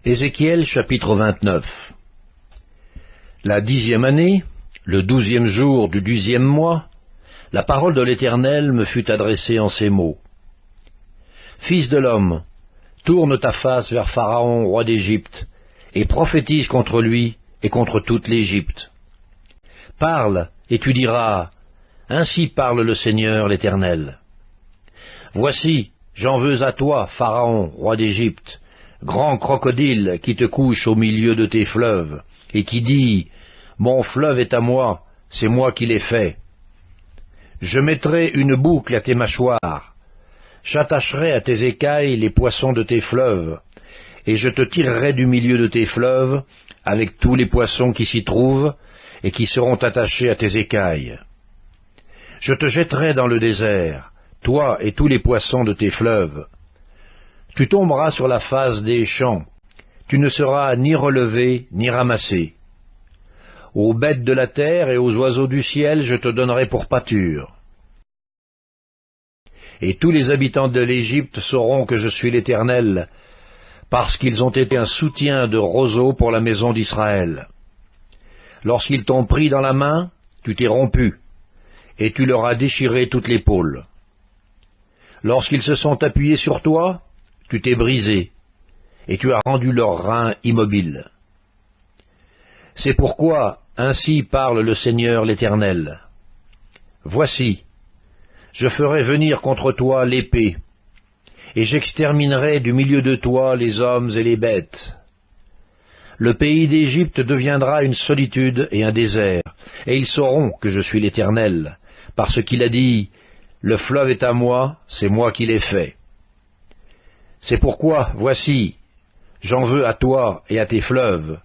Ézéchiel chapitre 29. La 10e année, le 12e jour du 10e mois, la parole de l'Éternel me fut adressée en ces mots. Fils de l'homme, tourne ta face vers Pharaon, roi d'Égypte, et prophétise contre lui et contre toute l'Égypte. Parle, et tu diras, ainsi parle le Seigneur l'Éternel. Voici, j'en veux à toi, Pharaon, roi d'Égypte, grand crocodile qui te couche au milieu de tes fleuves, et qui dit, mon fleuve est à moi, c'est moi qui l'ai fait. Je mettrai une boucle à tes mâchoires, j'attacherai à tes écailles les poissons de tes fleuves, et je te tirerai du milieu de tes fleuves, avec tous les poissons qui s'y trouvent, et qui seront attachés à tes écailles. Je te jetterai dans le désert, toi et tous les poissons de tes fleuves. Tu tomberas sur la face des champs, tu ne seras ni relevé ni ramassé. Aux bêtes de la terre et aux oiseaux du ciel je te donnerai pour pâture. Et tous les habitants de l'Égypte sauront que je suis l'Éternel, parce qu'ils ont été un soutien de roseau pour la maison d'Israël. Lorsqu'ils t'ont pris dans la main, tu t'es rompu, et tu leur as déchiré toute l'épaule. Lorsqu'ils se sont appuyés sur toi, tu t'es brisé, et tu as rendu leurs reins immobiles. C'est pourquoi ainsi parle le Seigneur l'Éternel. Voici, je ferai venir contre toi l'épée, et j'exterminerai du milieu de toi les hommes et les bêtes. Le pays d'Égypte deviendra une solitude et un désert, et ils sauront que je suis l'Éternel, parce qu'il a dit, le fleuve est à moi, c'est moi qui l'ai fait. C'est pourquoi, voici, j'en veux à toi et à tes fleuves,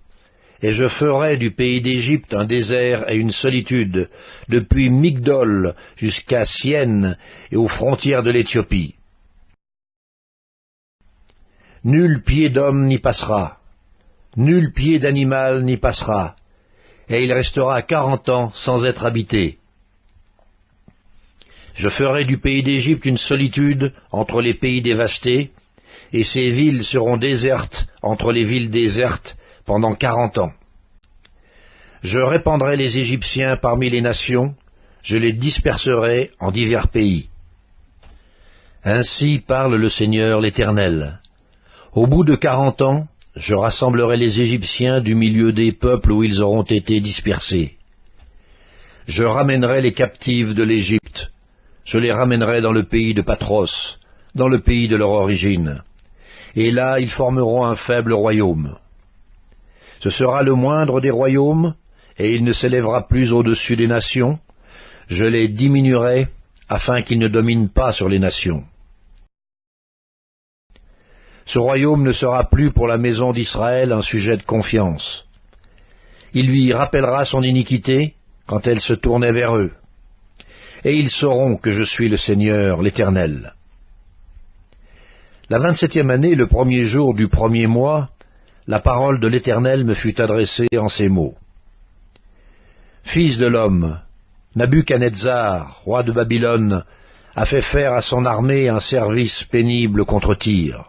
et je ferai du pays d'Égypte un désert et une solitude, depuis Migdol jusqu'à Syène et aux frontières de l'Éthiopie. Nul pied d'homme n'y passera, nul pied d'animal n'y passera, et il restera 40 ans sans être habité. Je ferai du pays d'Égypte une solitude entre les pays dévastés, et ces villes seront désertes entre les villes désertes pendant 40 ans. Je répandrai les Égyptiens parmi les nations, je les disperserai en divers pays. Ainsi parle le Seigneur l'Éternel. Au bout de 40 ans, je rassemblerai les Égyptiens du milieu des peuples où ils auront été dispersés. Je ramènerai les captifs de l'Égypte, je les ramènerai dans le pays de Patros, dans le pays de leur origine. Et là ils formeront un faible royaume. Ce sera le moindre des royaumes, et il ne s'élèvera plus au-dessus des nations. Je les diminuerai, afin qu'ils ne dominent pas sur les nations. Ce royaume ne sera plus pour la maison d'Israël un sujet de confiance. Il lui rappellera son iniquité quand elle se tournait vers eux. Et ils sauront que je suis le Seigneur, l'Éternel. La 27e année, le 1er jour du 1er mois, la parole de l'Éternel me fut adressée en ces mots. Fils de l'homme, Nabuchodonosor, roi de Babylone, a fait faire à son armée un service pénible contre Tyr.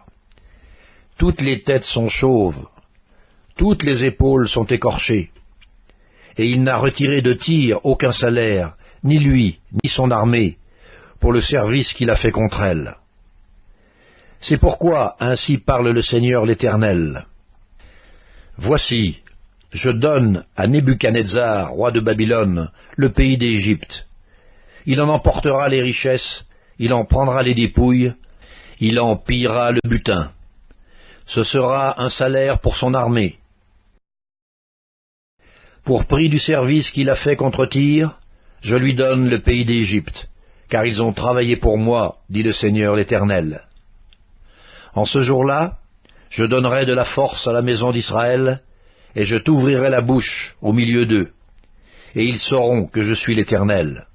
Toutes les têtes sont chauves, toutes les épaules sont écorchées, et il n'a retiré de Tyr aucun salaire, ni lui, ni son armée, pour le service qu'il a fait contre elle. C'est pourquoi ainsi parle le Seigneur l'Éternel. Voici, je donne à Nebuchadnezzar, roi de Babylone, le pays d'Égypte. Il en emportera les richesses, il en prendra les dépouilles, il en pillera le butin. Ce sera un salaire pour son armée. Pour prix du service qu'il a fait contre Tyr, je lui donne le pays d'Égypte, car ils ont travaillé pour moi, dit le Seigneur l'Éternel. En ce jour-là, je donnerai de la force à la maison d'Israël, et je t'ouvrirai la bouche au milieu d'eux, et ils sauront que je suis l'Éternel.